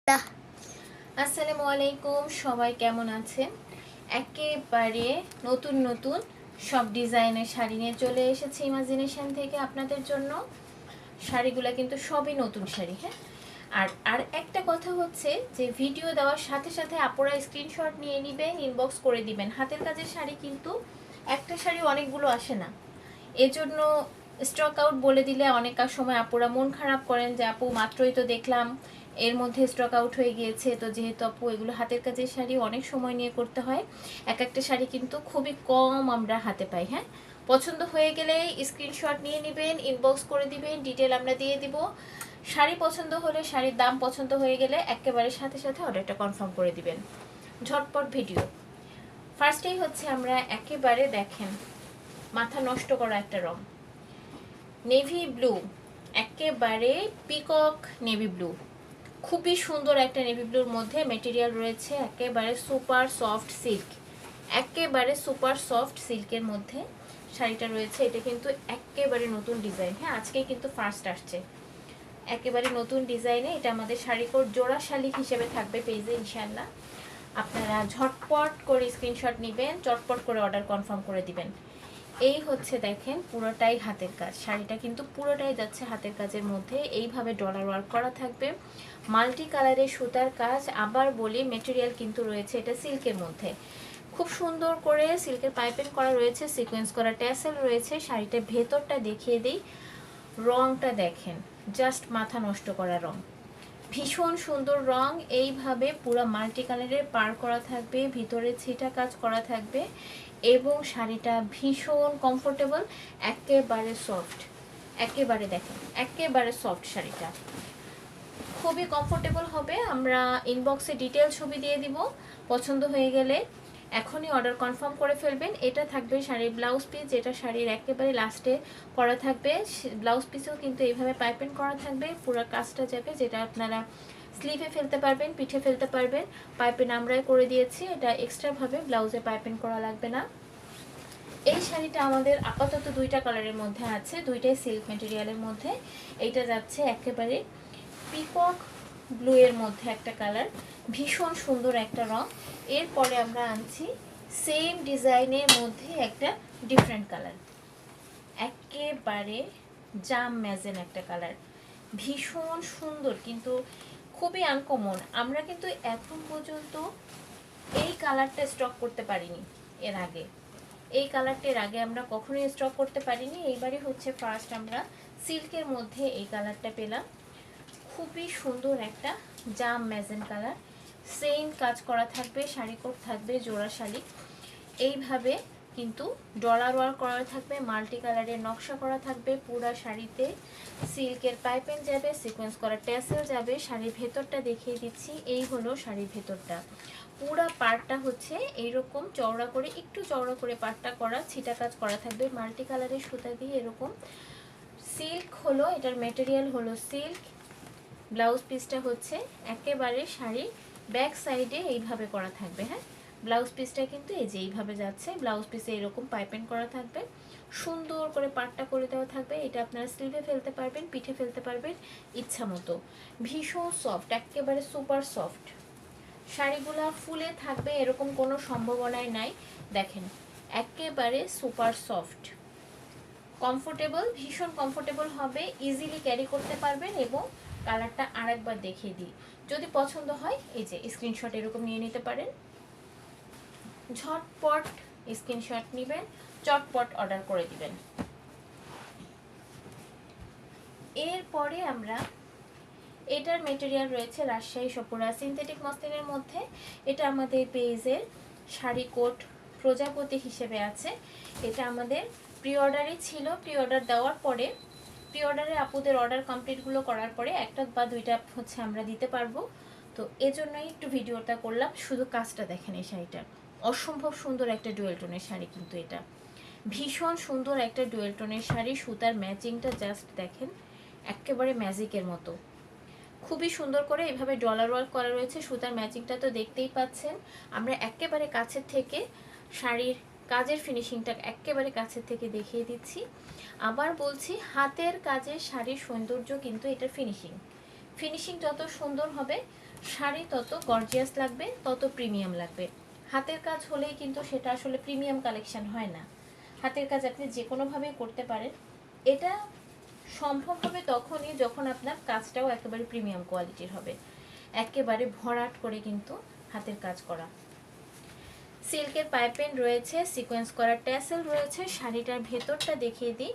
আসসালামু আলাইকুম, সবাই কেমন আছেন? একেবারে নতুন নতুন সব ডিজাইনের শাড়ি নিয়ে চলে এসেছে ইমাজিনেশন থেকে আপনাদের জন্য। শাড়িগুলো কিন্তু সবই নতুন শাড়ি, হ্যাঁ। আর আর একটা কথা হচ্ছে যে ভিডিও দেওয়ার সাথে সাথে আপুরা স্ক্রিনশট নিয়ে নেবেন, ইনবক্স করে দিবেন। হাতের কাজের শাড়ি কিন্তু একটা শাড়ি অনেকগুলো আসে না, এজন্য স্টক আউট বলে দিলে অনেক সময় আপুরা মন খারাপ করেন যে আপু মাত্রই তো দেখলাম এর মধ্যে স্টক আউট হয়ে গিয়েছে। তো যেহেতু আপু এগুলো হাতের কাজের শাড়ি অনেক সময় নিয়ে করতে হয়, এক একটা শাড়ি কিন্তু খুবই কম আমরা হাতে পাই, হ্যাঁ। পছন্দ হয়ে গেলে স্ক্রিনশট নিয়ে নেবেন, ইনবক্স করে দিবেন, ডিটেল আমরা দিয়ে দিব। শাড়ি পছন্দ হলে, শাড়ির দাম পছন্দ হয়ে গেলে একেবারে সাথে সাথে অর্ডারটা কনফার্ম করে দিবেন। ঝটপট ভিডিও। ফার্স্টেই হচ্ছে আমরা একেবারে দেখেন মাথা নষ্ট করা একটা রং, নেভি ব্লু, একেবারে পিকক নেভি ব্লু। খুবই সুন্দর একটা নেভি ব্লুর মধ্যে মেটেরিয়াল রয়েছে একেবারে সুপার সফট সিল্ক, একেবারে সুপার সফট সিল্কের মধ্যে শাড়িটা রয়েছে। এটা কিন্তু একেবারে নতুন ডিজাইন, হ্যাঁ, আজকে কিন্তু ফার্স্ট আসছে। একেবারে নতুন ডিজাইনে এটা আমাদের শাড়িকোর জোড়া শালিক হিসেবে থাকবে পেজে ইনশাল্লাহ। আপনারা ঝটপট করে স্ক্রিনশট নেবেন, চটপট করে অর্ডার কনফার্ম করে দিবেন। এই হচ্ছে দেখেন পুরোটাই হাতের কাজ, শাড়িটা কিন্তু পুরোটাই যাচ্ছে হাতের কাজের মধ্যে। এইভাবে ডলার ওয়ার্ক করা থাকবে, মাল্টি কালারের সুতার কাজ। আবার বলি মেটেরিয়াল কিন্তু রয়েছে এটা সিল্কের মধ্যে, খুব সুন্দর করে সিল্কের পাইপিং করা রয়েছে, সিকোয়েন্স করা ট্যাসেল রয়েছে। শাড়িটার ভেতরটা দেখিয়ে দিই, রংটা দেখেন, জাস্ট মাথা নষ্ট করা রং, ভীষণ সুন্দর রং। এইভাবে পুরো মাল্টি কালারের পার করা থাকবে, ভিতরে ছিটা কাজ করা থাকবে এবং শাড়িটা ভীষণ কমফোর্টেবল, একেবারে সফট, একেবারে দেখেন একেবারে সফট। শাড়িটা খুবই কমফোর্টেবল হবে। আমরা ইনবক্সে ডিটেল ছবি দিয়ে দিব, পছন্দ হয়ে গেলে এখনই অর্ডার কনফার্ম করে ফেলবেন। এটা থাকবে শাড়ির ব্লাউজ পিস, যেটা শাড়ির একেবারে লাস্টে করা থাকবে। ব্লাউজ পিসেও কিন্তু এইভাবে পাইপিং করা থাকবে, পুরো কাজটা যাবে, যেটা আপনারা স্লিভে ফেলতে পারবেন, পিঠে ফেলতে পারবেন। পাইপিং আমরাই করে দিয়েছি, এটা এক্সট্রাভাবে ব্লাউজে পাইপিং করা লাগবে না। এই শাড়িটা আমাদের আপাতত দুইটা কালারের মধ্যে আছে, দুইটাই সিল্ক মেটেরিয়ালের মধ্যে। এইটা যাচ্ছে একেবারে পিকক ব্লু এর মধ্যে একটা কালার, ভীষণ সুন্দর একটা রং। এরপরে আমরা আনছি সেম ডিজাইনের মধ্যে একটা ডিফারেন্ট কালার, একেবারে জাম ম্যাজেন একটা কালার, ভীষণ সুন্দর কিন্তু খুবই আনকমন। আমরা কিন্তু এখন পর্যন্ত এই কালারটা স্টক করতে পারিনি এর আগে, এই কালারটার আগে আমরা কখনোই স্টক করতে পারিনি। এইবারই হচ্ছে ফার্স্ট আমরা সিল্কের মধ্যে এই কালারটা পেলাম। খুবই সুন্দর একটা জাম ম্যাজেন কালার, সেম কাজ করা থাকবে, শাড়ি কোট থাকবে জোড়া শাড়ি। এইভাবে কিন্তু ডলার ওয়ার্ক করা থাকবে, মাল্টি কালারের নকশা করা থাকবে পুরা শাড়িতে। সিল্কের পাইপিং যাবে, সিকোয়েন্স করা ট্যাসেল যাবে। শাড়ির ভেতরটা দেখিয়ে দিচ্ছি, এই হলো শাড়ির ভেতরটা। পুরা পাড়টা হচ্ছে এইরকম চওড়া করে, একটু চওড়া করে পাড়টা করা, ছিটা কাজ করা থাকবে মাল্টি কালারের সুতা দিয়ে এরকম। সিল্ক হলো এটার মেটেরিয়াল, হলো সিল্ক। ব্লাউজ পিসটা হচ্ছে একেবারে শাড়ির ব্যাক সাইডে এইভাবে করা থাকবে, হ্যাঁ। ব্লাউজ পিসটা কিন্তু এই যে এইভাবে যাচ্ছে, ব্লাউজ পিসে এরকম পাইপিং করা থাকবে, সুন্দর করে পাটটা করে দেওয়া থাকবে। এটা আপনারা স্লিভে ফেলতে পারবেন, পিঠে ফেলতে পারবেন ইচ্ছা মতো। ভীষণ সফট, একেবারে সুপার সফট। শাড়িগুলা ফুলে থাকবে এরকম কোনো সম্ভাবনাই নাই। দেখেন একেবারে সুপার সফট, কমফোর্টেবল, ভীষণ কমফোর্টেবল হবে, ইজিলি ক্যারি করতে পারবেন। এবং কালারটা আরেকবার দেখিয়ে দিই, যদি পছন্দ হয় এই যে স্ক্রিনশট এরকম নিয়ে নিতে পারেন। ঝটপট স্ক্রিনশট নেবেন, চটপট অর্ডার করে দিবেন। এরপরে আমরা এটার মেটেরিয়াল রয়েছে রাজশাহী সপুরা সিনথেটিক মসলিনের মধ্যে। এটা আমাদের পেজের শাড়ি কোট প্রজাপতি হিসেবে আছে। এটা আমাদের প্রি অর্ডারই ছিল, প্রি অর্ডার দেওয়ার পরে, প্রি অর্ডারে আপুদের অর্ডার কমপ্লিটগুলো করার পরে একটা বা দুইটা হচ্ছে আমরা দিতে পারবো। তো এজন্যই একটু ভিডিওটা করলাম। শুধু কাজটা দেখেন, এই শাড়িটার অসম্ভব সুন্দর একটা ডুয়েল টোনের শাড়ি, কিন্তু এটা ভীষণ সুন্দর একটা ডুয়েল টোনের শাড়ি। সুতার ম্যাচিংটা জাস্ট দেখেন, একেবারে ম্যাজিকের মতো, খুবই সুন্দর করে এইভাবে ডলার ওয়ার্ক করা রয়েছে। সুতার ম্যাচিংটা তো দেখতেই পাচ্ছেন। আমরা একেবারে কাছের থেকে শাড়ির কাজের ফিনিশিংটা একেবারে কাছের থেকে দেখিয়ে দিচ্ছি। আবার বলছি, হাতের কাজের শাড়ির সৌন্দর্য কিন্তু এটা ফিনিশিং, ফিনিশিং যত সুন্দর হবে শাড়ি তত গর্জিয়াস লাগবে, তত প্রিমিয়াম লাগবে। হাতের কাজ হলেই কিন্তু সেটা আসলে প্রিমিয়াম কালেকশন হয় না। হাতের কাজ আপনি যে কোনোভাবেই করতে পারেন। এটা সম্ভব হবে তখনই যখন আপনার কাজটাও একেবারে প্রিমিয়াম কোয়ালিটির হবে, একেবারে ভরাট করে কিন্তু হাতের কাজ করা। সিল্কের পাইপেন রয়েছে, সিকোয়েন্স করা ট্যাসেল রয়েছে। শাড়িটার ভেতরটা দেখিয়ে দিই।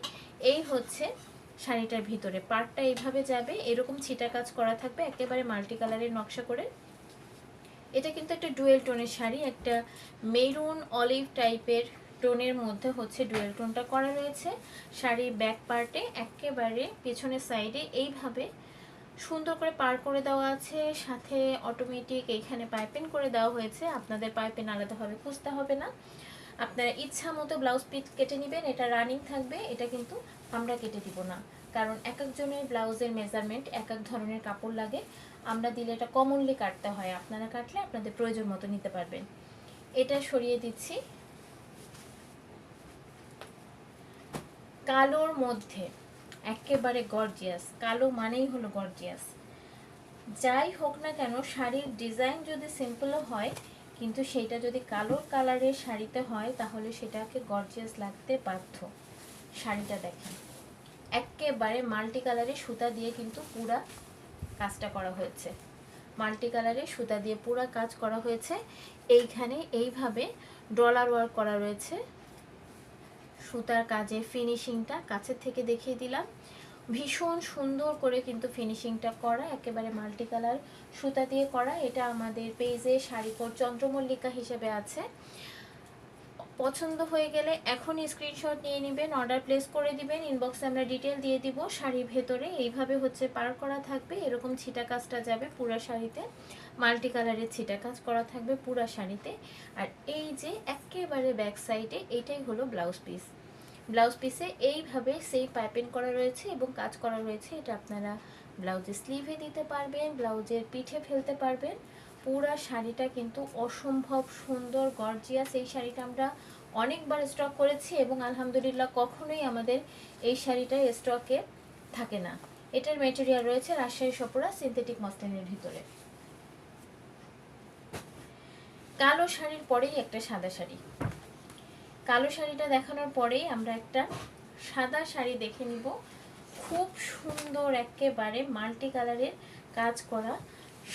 এই হচ্ছে শাড়িটার ভিতরে পার্টটা এইভাবে যাবে, এরকম ছিটা কাজ করা থাকবে, একেবারে মাল্টি কালারের নকশা করে। এটা কিন্তু একটা ডুয়েল টোনের শাড়ি, একটা মেরুন অলিভ টাইপের টোনের মধ্যে হচ্ছে ডুয়েল টোনটা করা রয়েছে। শাড়ির ব্যাক পার্টে একেবারে পেছনের সাইডে এইভাবে সুন্দর করে পার করে দেওয়া আছে, সাথে অটোমেটিক এইখানে পাইপিং করে দেওয়া হয়েছে। আপনাদের পাইপিং আলাদাভাবে খুঁজতে হবে না, আপনারা ইচ্ছা মতো ব্লাউজ পিস কেটে নেবেন। এটা রানিং থাকবে, এটা কিন্তু আমরা কেটে দিব না, কারণ এক একজনের ব্লাউজের মেজারমেন্ট এক এক ধরনের কাপড় লাগে। আমরা দিলে এটা কমনলি কাটতে হয়, আপনারা কাটলে আপনাদের প্রয়োজন মতো নিতে পারবেন। এটা সরিয়ে দিচ্ছি। কালোর মধ্যে একেবারে গর্জিয়াস, কালো মানেই হলো গর্জিয়াস। যাই হোক না কেন, শাড়ির ডিজাইন যদি সিম্পলও হয়, কিন্তু সেটা যদি কালো কালারের শাড়িতে হয় তাহলে সেটাকে গর্জিয়াস লাগতে বাধ্য। শাড়িটা দেখেন, একেবারে মাল্টি কালারের সুতা দিয়ে কিন্তু পুরা কাজটা করা হয়েছে। মাল্টি কালারের সুতা দিয়ে পুরা কাজ করা হয়েছে। এইখানে এইভাবে ডলার ওয়ার্ক করা রয়েছে। সুতার কাজে ফিনিশিংটা কাছের থেকে দেখিয়ে দিলাম। ভীষণ সুন্দর করে কিন্তু ফিনিশিংটা করা, একেবারে মাল্টি কালার সুতা দিয়ে করা। এটা আমাদের পেজে শাড়ি কোড চন্দ্রমল্লিকা হিসেবে আছে। পছন্দ হয়ে গেলে এখনই স্ক্রিনশট নিয়ে নেবেন, অর্ডার প্লেস করে দিবেন। ইনবক্সে আমরা ডিটেল দিয়ে দিব। শাড়ির ভেতরে এইভাবে হচ্ছে পার করা থাকবে, এরকম ছিটা কাজটা যাবে পুরা শাড়িতে, মাল্টি কালারের ছিটা কাজ করা থাকবে পুরা শাড়িতে। আর এই যে একেবারে ব্যাক সাইডে এটাই হলো ব্লাউজ পিস। ব্লাউজ পিসে এইভাবে সেই পাইপিং করা রয়েছে এবং কাজ করা রয়েছে। এটা আপনারা ব্লাউজের স্লিভে দিতে পারবেন, ব্লাউজের পিঠে ফেলতে পারবেন। পুরা শাড়িটা কিন্তু অসম্ভব সুন্দর গর্জিয়াস। এই শাড়িটা আমরা অনেকবার স্টক করেছি এবং আলহামদুলিল্লাহ কখনোই আমাদের এই শাড়িটা স্টকে থাকে না। এটার মেটেরিয়াল রয়েছে রাজশাহী সপরা সিনথেটিক মসলিনের ভিতরে। কালো শাড়ির পরেই একটা সাদা শাড়ি। কালো শাড়িটা দেখানোর পরেই আমরা একটা সাদা শাড়ি দেখে নিব। খুব সুন্দর একেবারে মাল্টি কালারের কাজ করা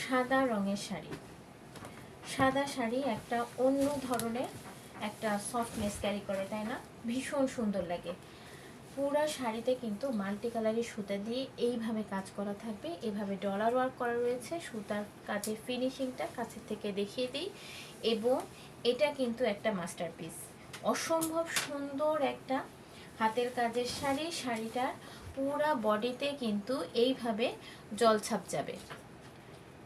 সাদা রঙের শাড়ি। সাদা শাড়ি একটা অন্য ধরনের একটা সফটনেস ক্যারি করে, তাই না? ভীষণ সুন্দর লাগে। পুরা শাড়িতে কিন্তু মাল্টি কালারের সুতা দিয়ে এইভাবে কাজ করা থাকবে, এভাবে ডলার ওয়ার্ক করা রয়েছে। সুতার কাজের ফিনিশিংটা কাছের থেকে দেখিয়ে দিই। এবং এটা কিন্তু একটা মাস্টারপিস, অসম্ভব সুন্দর একটা হাতের কাজের শাড়ি। শাড়িটার পুরা বডিতে কিন্তু এইভাবে জলছাপ যাবে,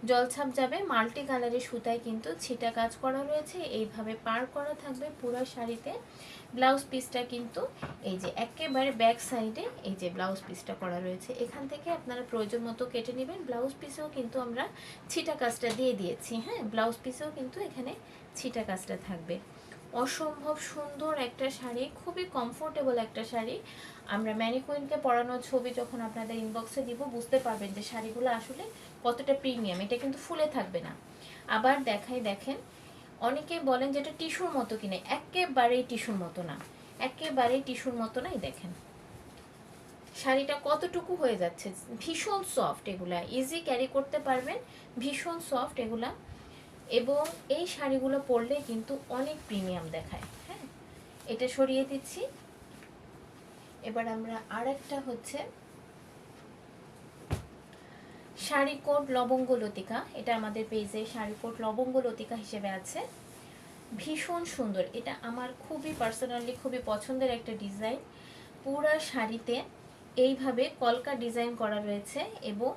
জলছাপ যাবে। মাল্টি কালারের সুতায় কিন্তু ছিটা কাজ করা রয়েছে, এইভাবে পার করা থাকবে পুরো শাড়িতে। ব্লাউজ পিসটা কিন্তু এই যে একেবারে ব্যাক সাইডে এই যে ব্লাউজ পিসটা করা রয়েছে, এখান থেকে আপনারা প্রয়োজন মতো কেটে নেবেন। ব্লাউজ পিসেও কিন্তু আমরা ছিটা কাজটা দিয়ে দিয়েছি। হ্যাঁ, ব্লাউজ পিসেও কিন্তু এখানে ছিটা কাজটা থাকবে। অসম্ভব সুন্দর একটা শাড়ি, খুবই কমফোর্টেবল একটা শাড়ি। আমরা ম্যানিকুইনকে পরানোর ছবি যখন আপনাদের ইনবক্সে দিব বুঝতে পারবেন যে শাড়িগুলো আসলে কতটা প্রিমিয়াম। এটা কিন্তু ফুলে থাকবে না। আবার দেখাই, দেখেন, অনেকে বলেন যে এটা টিস্যুর মতো কিনে, একেবারেই টিস্যুর মতো না, একেবারেই টিস্যুর মতো নাই। দেখেন শাড়িটা কতটুকু হয়ে যাচ্ছে, ভীষণ সফট। এগুলা ইজি ক্যারি করতে পারবেন, ভীষণ সফট এগুলা। এবং এই শাড়িগুলো পরলে কিন্তু অনেক প্রিমিয়াম দেখায়। হ্যাঁ, এটা সরিয়ে দিচ্ছি। এবার আমরা আর একটা হচ্ছে শাড়ি কোট লবঙ্গ লতিকা। এটা আমাদের পেজে শাড়ি কোট লবঙ্গ লতিকা হিসেবে আছে। ভীষণ সুন্দর, এটা আমার খুবই পার্সোনালি খুবই পছন্দের একটা ডিজাইন। পুরা শাড়িতে এইভাবে কলকা ডিজাইন করা রয়েছে এবং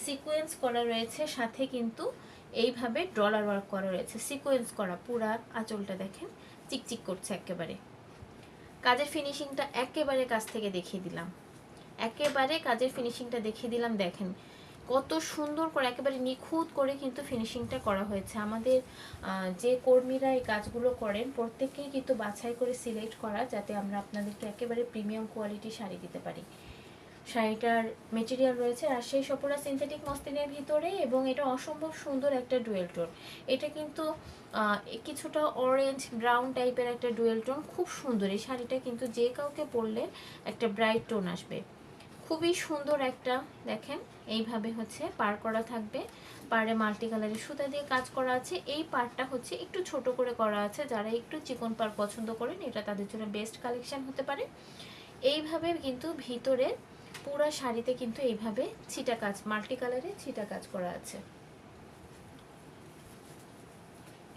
সিকোয়েন্স করা রয়েছে, সাথে কিন্তু এইভাবে ডলার ওয়ার্ক করা রয়েছে, সিকোয়েন্স করা। পুরা আঁচলটা দেখেন চিকচিক করছে একেবারে। কাজের ফিনিশিংটা একেবারে কাছ থেকে দেখিয়ে দিলাম, একেবারে কাজের ফিনিশিংটা দেখিয়ে দিলাম। দেখেন কত সুন্দর করে একেবারে নিখুঁত করে কিন্তু ফিনিশিংটা করা হয়েছে। আমাদের যে কর্মীরা এই কাজগুলো করেন প্রত্যেককেই কিন্তু বাছাই করে সিলেক্ট করা, যাতে আমরা আপনাদেরকে একেবারে প্রিমিয়াম কোয়ালিটি শাড়ি দিতে পারি। শাড়িটার মেটেরিয়াল রয়েছে রাজশাহী সপুরা সিনথেটিক মসলিনের ভিতরে, এবং এটা অসম্ভব সুন্দর একটা ডুয়েল টোন। এটা কিন্তু কিছুটা অরেঞ্জ ব্রাউন টাইপের একটা ডুয়েল টোন, খুব সুন্দর। এই শাড়িটা কিন্তু যে কাউকে পরলে একটা ব্রাইট টোন আসবে, খুবই সুন্দর একটা। দেখেন এইভাবে হচ্ছে পার করা থাকবে, পাড়ে মাল্টি কালারের সুতা দিয়ে কাজ করা আছে। এই পাড়টা হচ্ছে একটু ছোট করে করা আছে, যারা একটু চিকন পাড় পছন্দ করেন এটা তাদের জন্য বেস্ট কালেকশন হতে পারে। এইভাবে কিন্তু ভিতরে পুরা শাড়িতে কিন্তু এইভাবে ছিটা কাজ, মাল্টি কালারে ছিটা কাজ করা আছে।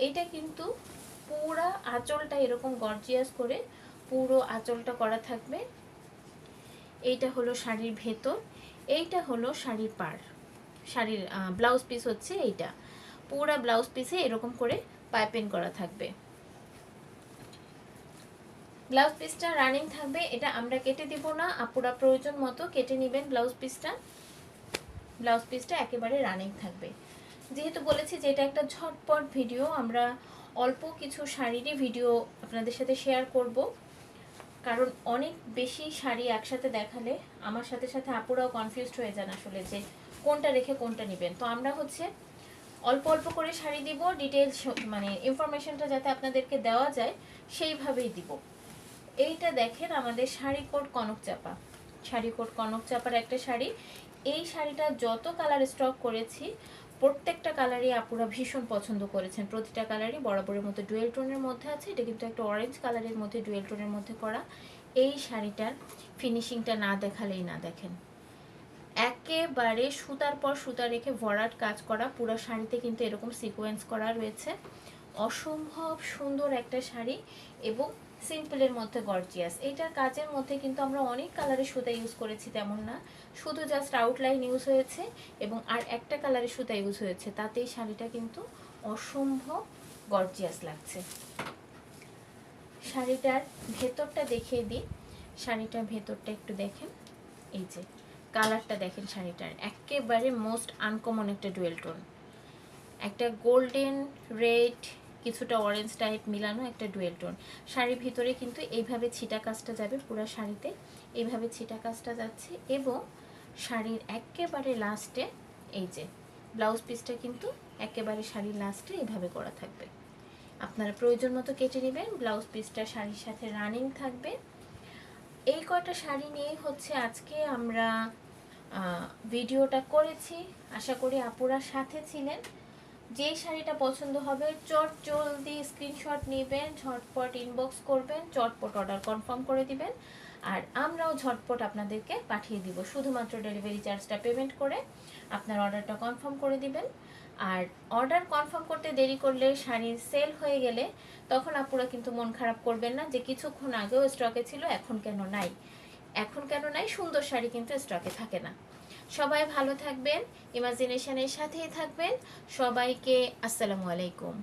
এইটা কিন্তু পুরা আঁচলটা এরকম গর্জিয়াস করে পুরো আঁচলটা করা থাকবে। এইটা হলো শাড়ির ভেতর, এইটা হলো শাড়ির পাড়। শাড়ির ব্লাউজ পিস হচ্ছে এইটা, পুরা ব্লাউজ পিসে এরকম করে পাইপিং করা থাকবে। ব্লাউজ পিসটা রানিং থাকবে, এটা আমরা কেটে দিব না, আপুরা প্রয়োজন মতো কেটে নেবেন ব্লাউজ পিসটা। ব্লাউজ পিসটা একেবারে রানিং থাকবে। যেহেতু বলেছি যে এটা একটা ঝটপট ভিডিও, আমরা অল্প কিছু শাড়িরই ভিডিও আপনাদের সাথে শেয়ার করব, কারণ অনেক বেশি শাড়ি একসাথে দেখালে আমার সাথে সাথে আপুরাও কনফিউজড হয়ে যান আসলে যে কোনটা রেখে কোনটা নেবেন। তো আমরা হচ্ছে অল্প অল্প করে শাড়ি দিব, ডিটেলস মানে ইনফরমেশনটা যাতে আপনাদেরকে দেওয়া যায় সেইভাবেই দিব। এইটা দেখেন আমাদের শাড়ি কোট কনক চাপা, শাড়ি কোট কনক চাপার একটা শাড়ি। এই শাড়িটা যত কালার স্টক করেছি প্রত্যেকটা কালারই আপুরা ভীষণ পছন্দ করেছেন, প্রতিটা কালারই বরাবরের মধ্যে ডুয়েল টোনের মধ্যে আছে। এটা কিন্তু একটা অরেঞ্জ কালারের মধ্যে ডুয়েল টোনের মধ্যে করা। এই শাড়িটার ফিনিশিংটা না দেখালেই না, দেখেন একেবারে সুতার পর সুতা রেখে ভরাট কাজ করা, পুরো শাড়িতে কিন্তু এরকম সিকোয়েন্স করা রয়েছে। অসম্ভব সুন্দর একটা শাড়ি এবং সিম্পলের মধ্যে গর্জিয়াস। এইটার কাজের মধ্যে কিন্তু আমরা অনেক কালারের সুতা ইউজ করেছি তেমন না, শুধু জাস্ট আউটলাইন ইউজ হয়েছে এবং আর একটা কালারের সুতা ইউজ হয়েছে, তাতেই শাড়িটা কিন্তু অসম্ভব গর্জিয়াস লাগছে। শাড়িটার ভেতরটা দেখিয়ে দিই, শাড়িটার ভেতরটা একটু দেখেন, এই যে কালারটা দেখেন শাড়িটার, একেবারে মোস্ট আনকমন একটা ডুয়েল টোন, একটা গোল্ডেন রেড কিছুটা অরেঞ্জ টাইপ মিলানো একটা ডুয়েল টোন। শাড়ির ভিতরে কিন্তু এইভাবে ছিটা কাজটা যাবে, পুরো শাড়িতে এইভাবে ছিটা কাজটা যাচ্ছে, এবং শাড়ির একেবারে লাস্টে এই যে ব্লাউজ পিসটা কিন্তু একেবারে শাড়ির লাস্টে এইভাবে করা থাকবে। আপনারা প্রয়োজন মতো কেটে নেবেন। ব্লাউজ পিসটা শাড়ির সাথে রানিং থাকবে। এই কয়টা শাড়ি নিয়ে হচ্ছে আজকে আমরা ভিডিওটা করেছি, আশা করি আপুরা সাথে ছিলেন। যে শাড়িটা পছন্দ হবে চট জলদি স্ক্রিনশট নেবেন, ঝটপট ইনবক্স করবেন, চটপট অর্ডার কনফার্ম করে দিবেন, আর আমরাও ঝটপট আপনাদেরকে পাঠিয়ে দিব। শুধুমাত্র ডেলিভারি চার্জটা পেমেন্ট করে আপনার অর্ডারটা কনফার্ম করে দিবেন। আর অর্ডার কনফার্ম করতে দেরি করলে, শাড়ি সেল হয়ে গেলে তখন আপুরা কিন্তু মন খারাপ করবেন না যে কিছুক্ষণ আগেও স্টকে ছিল এখন কেন নাই। এখন কেন নাই, সুন্দর শাড়ি কিন্তু স্টকে থাকে না। সবাই ভালো থাকবেন, ইমাজিনেশনের সাথেই থাকবেন। সবাইকে আসসালামু আলাইকুম।